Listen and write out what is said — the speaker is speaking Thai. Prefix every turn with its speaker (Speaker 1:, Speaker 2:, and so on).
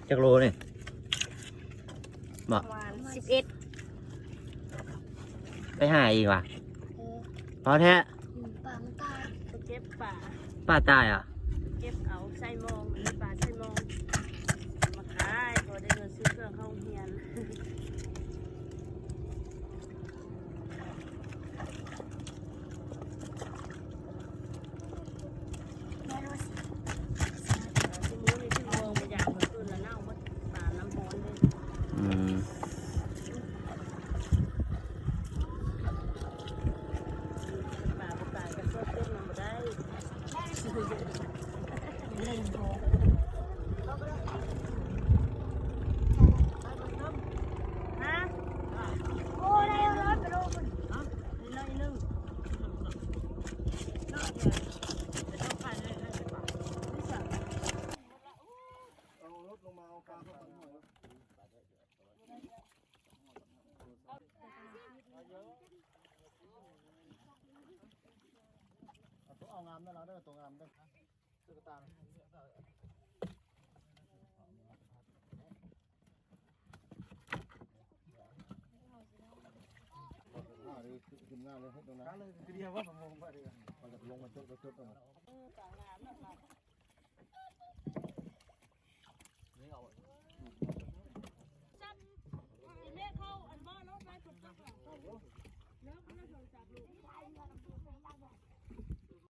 Speaker 1: จักโลนี่บ
Speaker 2: ป
Speaker 1: อก
Speaker 2: ระมาณ11
Speaker 1: ไปหาอีกว่ะ
Speaker 3: เออ
Speaker 1: พอแท้
Speaker 3: ปลามันตาย
Speaker 2: ไปเก็บป่า
Speaker 1: ป้าตายอ่ะ
Speaker 2: เก็บเอาใส่มองมีป่าใส่มองมาขายพอได้เงินซื้อเครื่องเข้าโรงเรียน
Speaker 3: แม่รู้สิ
Speaker 2: ที่มือนี่ที่มองมาอย่างเมื่อคืนละเน่าหมดป่าน้ำร้อนเลย
Speaker 1: อืม
Speaker 2: ป่าบ่ตายก็สดเต้นมันบ่ได้
Speaker 3: เล่นโบ
Speaker 2: ฮะ
Speaker 3: โอ้ได้ร้อยไปโลมัน
Speaker 2: น้อยนึง
Speaker 4: เอารถลงมาเอาปลาเข้าไปหน่อยเอางามได้แล้วได้ตัวงามได้ตุ๊กตาขึ้นหน้าเลยให้ตรงนั้นเลยคือเดียวว่าผมมองไปเลยมันจะลงมาจุดจุดตรงนั้น
Speaker 2: แม่เข้าอันบ้านรถไฟตกแล้วแล้วก็โทรศัพท์ลูก